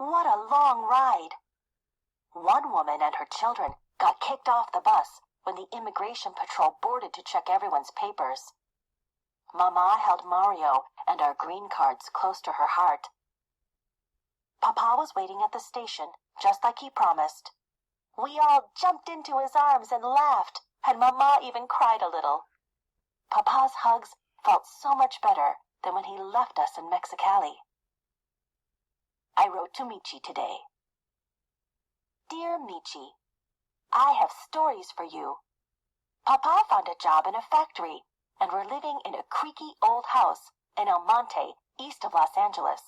What a long ride! One woman and her children got kicked off the bus when the immigration patrol boarded to check everyone's papers. Mama held Mario and our green cards close to her heart. Papa was waiting at the station, just like he promised. We all jumped into his arms and laughed, and Mama even cried a little. Papa's hugs felt so much better than when he left us in Mexicali. I wrote to Michi today. Dear Michi, I have stories for you. Papa found a job in a factory, and we're living in a creaky old house in El Monte, east of Los Angeles.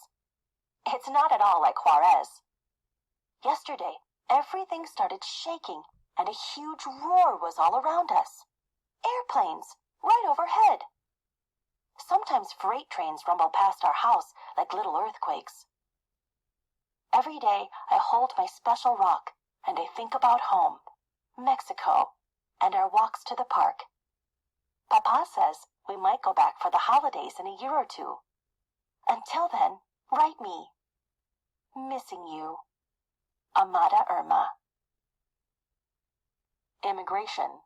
It's not at all like Juarez. Yesterday, everything started shaking, and a huge roar was all around us. Airplanes, right overhead. Sometimes freight trains rumble past our house like little earthquakes. Every day I hold my special rock and I think about home, Mexico, and our walks to the park. Papa says we might go back for the holidays in a year or two. Until then, write me. Missing you. Amada Irma. Immigration.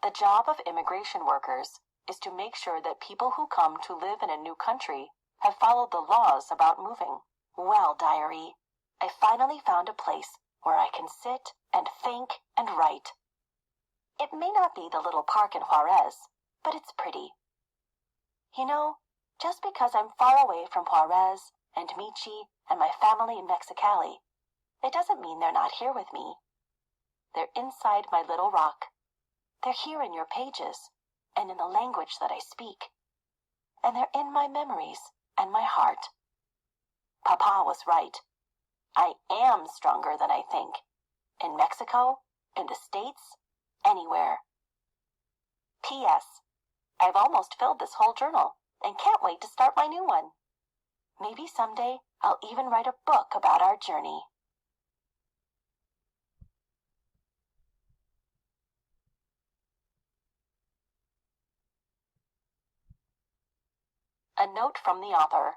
The job of immigration workers is to make sure that people who come to live in a new country have followed the laws about moving. Well, diary, I finally found a place where I can sit and think and write. It may not be the little park in Juarez, but it's pretty. You know, just because I'm far away from Juarez and Michi and my family in Mexicali, it doesn't mean they're not here with me. They're inside my little rock. They're here in your pages and in the language that I speak. And they're in my memories and my heart. Papa was right. I am stronger than I think. In Mexico, in the States, anywhere. P.S. I've almost filled this whole journal and can't wait to start my new one. Maybe someday I'll even write a book about our journey. A note from the author.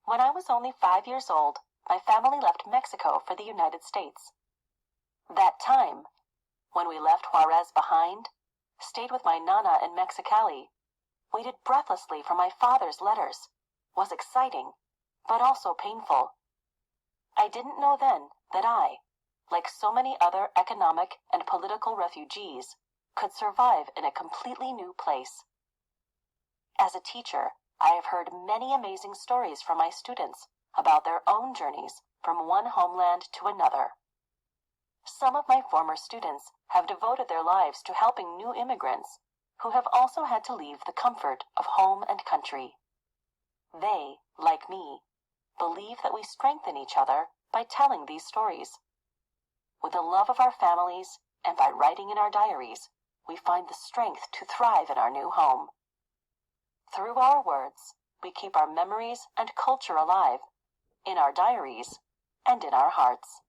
When I was only 5 years old, my family left Mexico for the United States. That time, when we left Juarez behind, stayed with my nana in Mexicali, waited breathlessly for my father's letters, was exciting, but also painful. I didn't know then that I, like so many other economic and political refugees, could survive in a completely new place. As a teacher, I have heard many amazing stories from my students about their own journeys from one homeland to another. Some of my former students have devoted their lives to helping new immigrants who have also had to leave the comfort of home and country. They, like me, believe that we strengthen each other by telling these stories. With the love of our families and by writing in our diaries, we find the strength to thrive in our new home. Through our words, we keep our memories and culture alive, in our diaries and in our hearts.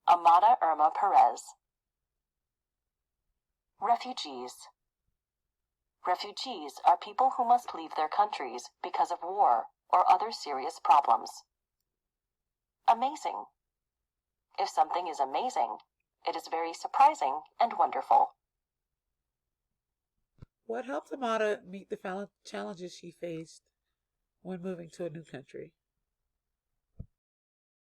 Amada Irma Perez. Refugees. Refugees are people who must leave their countries because of war or other serious problems. Amazing. If something is amazing, it is very surprising and wonderful. What helped Amada meet the challenges she faced when moving to a new country?